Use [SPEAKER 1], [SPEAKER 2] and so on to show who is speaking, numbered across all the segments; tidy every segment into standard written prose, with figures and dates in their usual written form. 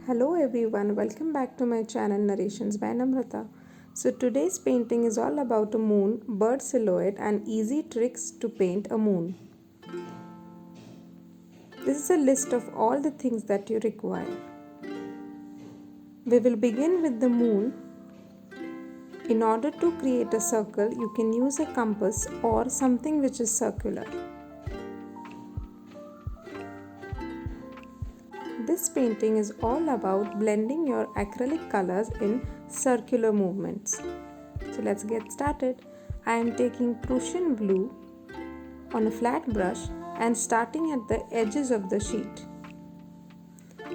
[SPEAKER 1] Hello everyone, welcome back to my channel Narrations by Namrata. So today's painting is all about a moon, bird silhouette and easy tricks to paint a moon. This is a list of all the things that you require. We will begin with the moon. In order to create a circle, you can use a compass or something which is circular. This painting is all about blending your acrylic colors in circular movements. So let's get started. I am taking Prussian blue on a flat brush and starting at the edges of the sheet.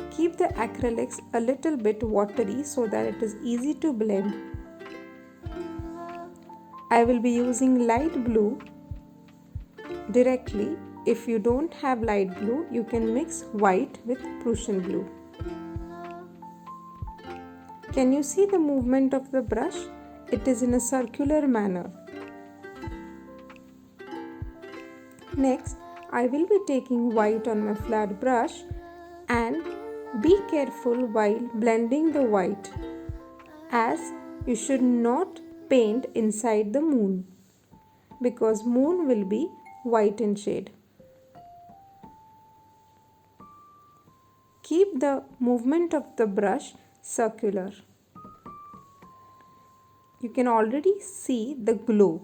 [SPEAKER 1] Keep the acrylics a little bit watery so that it is easy to blend. I will be using light blue directly. If you don't have light blue, you can mix white with Prussian blue. Can you see the movement of the brush? It is in a circular manner. Next, I will be taking white on my flat brush and be careful while blending the white, as you should not paint inside the moon because moon will be white in shade. Keep the movement of the brush circular. You can already see the glow.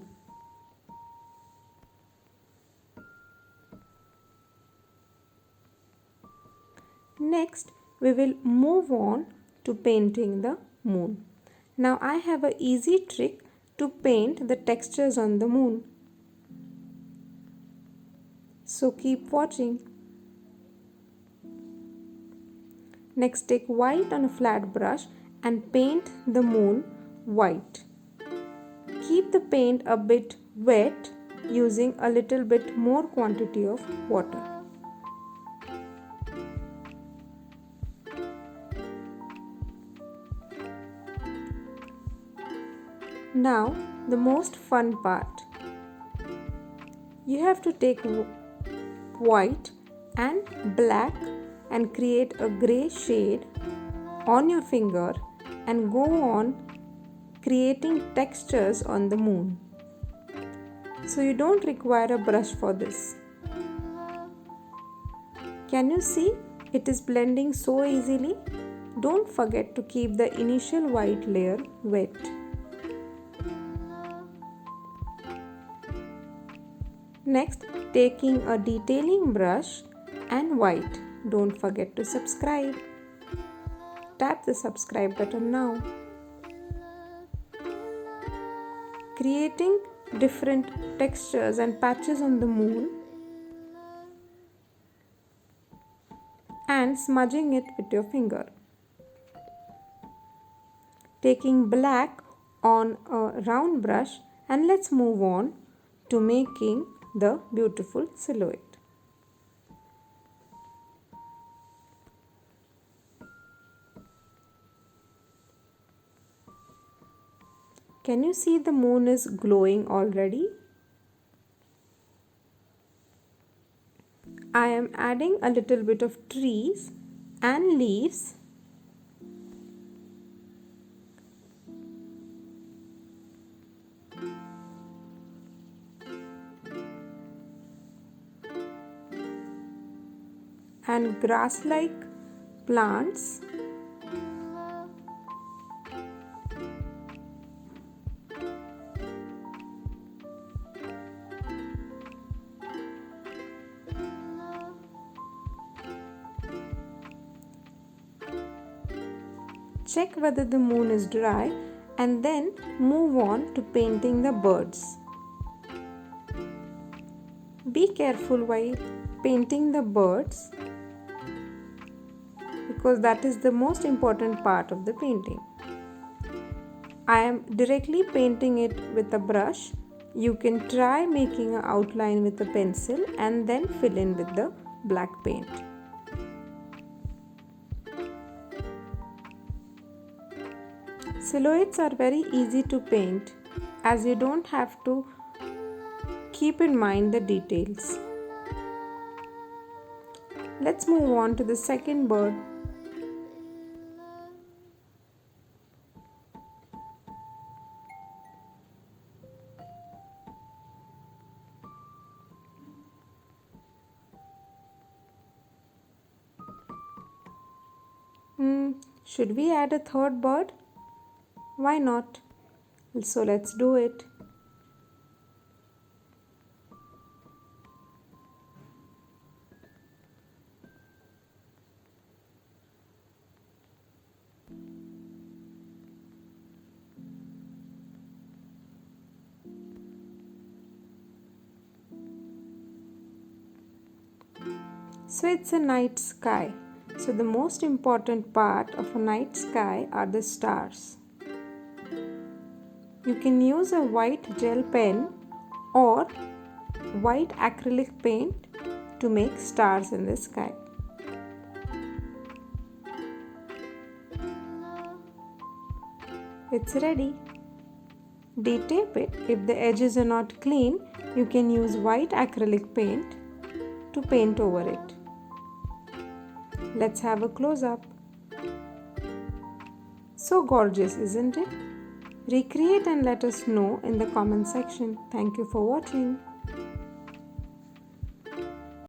[SPEAKER 1] Next, we will move on to painting the moon. Now I have an easy trick to paint the textures on the moon. So keep watching. Next, take white on a flat brush and paint the moon white. Keep the paint a bit wet using a little bit more quantity of water. Now, the most fun part. You have to take white and black and create a grey shade on your finger and go on creating textures on the moon. So you don't require a brush for this. Can you see? It is blending so easily. Don't forget to keep the initial white layer wet. Next, taking a detailing brush and white. Don't forget to subscribe. Tap the subscribe button now. Creating different textures and patches on the moon and smudging it with your finger. Taking black on a round brush, and let's move on to making the beautiful silhouette. Can you see the moon is glowing already? I am adding a little bit of trees and leaves . And grass-like plants . Check whether the moon is dry and then move on to painting the birds. Be careful while painting the birds because that is the most important part of the painting. I am directly painting it with a brush. You can try making an outline with a pencil and then fill in with the black paint. Silhouettes are very easy to paint as you don't have to keep in mind the details. Let's move on to the second bird. Should we add a third bird? Why not? So let's do it. So it's a night sky. So the most important part of a night sky are the stars. You can use a white gel pen or white acrylic paint to make stars in the sky. It's ready. Detape it. If the edges are not clean, you can use white acrylic paint to paint over it. Let's have a close-up. So gorgeous, isn't it? Recreate and let us know in the comment section. Thank you for watching.